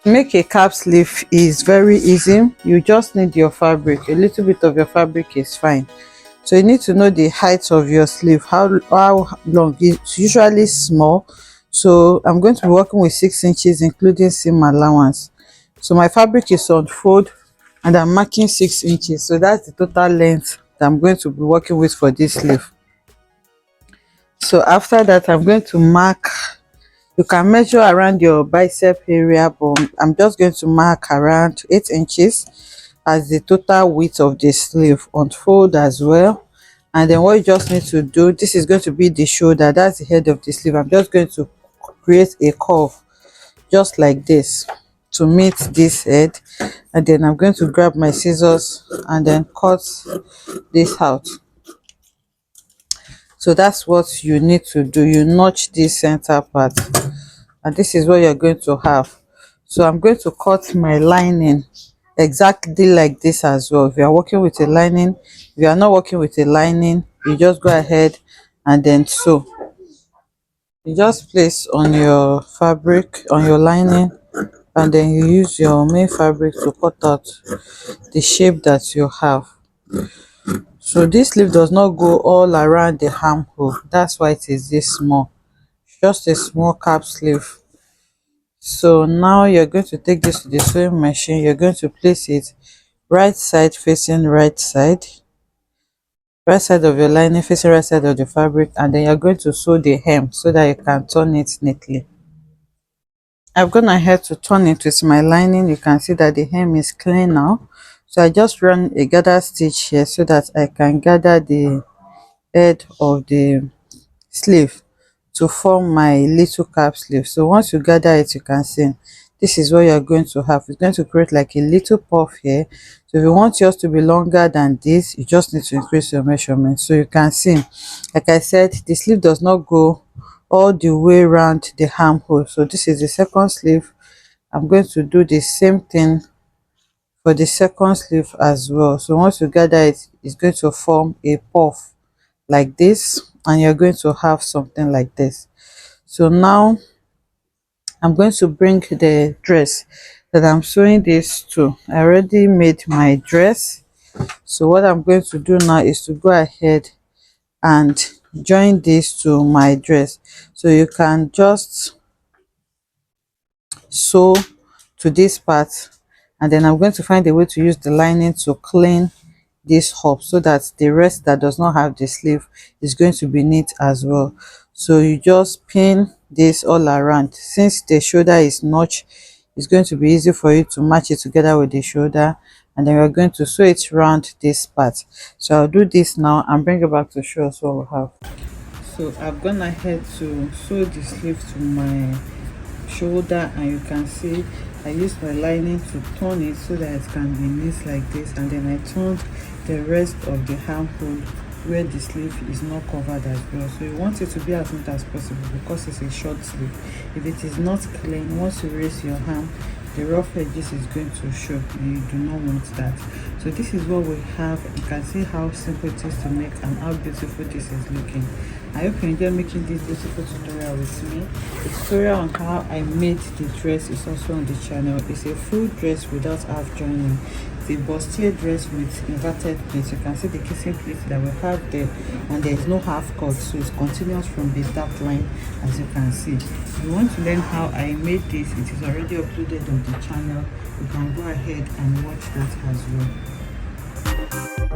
To make a cap sleeve is very easy. You just need your fabric. A little bit of your fabric is fine. So you need to know the height of your sleeve, how long. It's usually small, so I'm going to be working with 6 inches including seam allowance. So my fabric is on fold and I'm marking 6 inches, so that's the total length that I'm going to be working with for this sleeve. So after that, I'm going to mark. You can measure around your bicep area, but I'm just going to mark around 8 inches as the total width of the sleeve. Unfold as well, and then what you just need to do, this is going to be the shoulder, that's the head of the sleeve. I'm just going to create a curve just like this to meet this head, and then I'm going to grab my scissors and then cut this out. So that's what you need to do. You notch this center part, and this is what you're going to have. So I'm going to cut my lining exactly like this as well. If you are working with a lining, if you are not working with a lining, you just go ahead and then sew. You just place on your fabric, on your lining, and then you use your main fabric to cut out the shape that you have. So this sleeve does not go all around the armhole, that's why it is this small. Just a small cap sleeve. So now you're going to take this to the sewing machine. You're going to place it right side facing right side, right side of your lining facing right side of the fabric, and then you're going to sew the hem so that you can turn it neatly. I've gone ahead to turn it with my lining. You can see that the hem is clean now. So I just run a gather stitch here so that I can gather the head of the sleeve to form my little cap sleeve. So once you gather it, you can see this is what you're going to have. It's going to create like a little puff here. So if you want yours to be longer than this, you just need to increase your measurement. So you can see, like I said, the sleeve does not go all the way around the armhole. So this is the second sleeve. I'm going to do the same thing for the second sleeve as well. So once you gather it, it's going to form a puff like this, and you're going to have something like this. So now I'm going to bring the dress that I'm sewing this to. I already made my dress. So what I'm going to do now is to go ahead and join this to my dress. So you can just sew to this part, and then I'm going to find a way to use the lining to clean this up so that the rest that does not have the sleeve is going to be neat as well. So you just pin this all around. Since the shoulder is notched, it's going to be easy for you to match it together with the shoulder, and then we're going to sew it around this part. So I'll do this now and bring it back to show us what we have. So I've gone ahead to sew the sleeve to my shoulder, and you can see I used my lining to turn it so that it can be neat like this, and then I turned the rest of the armhole where the sleeve is not covered as well. So you want it to be as neat as possible because it's a short sleeve. If it is not clean, once you raise your hand, the rough edges is going to show. You do not want that. So this is what we have. You can see how simple it is to make and how beautiful this is looking. I hope you enjoy making this beautiful tutorial with me. The tutorial on how I made the dress is also on the channel. It's a full dress without half joining. It's a bustier dress with inverted pleats. You can see the kissing pleats that we have there, and there is no half cut, so it's continuous from the dark line, as you can see. If you want to learn how I made this, it is already uploaded on the channel. You can go ahead and watch that as well.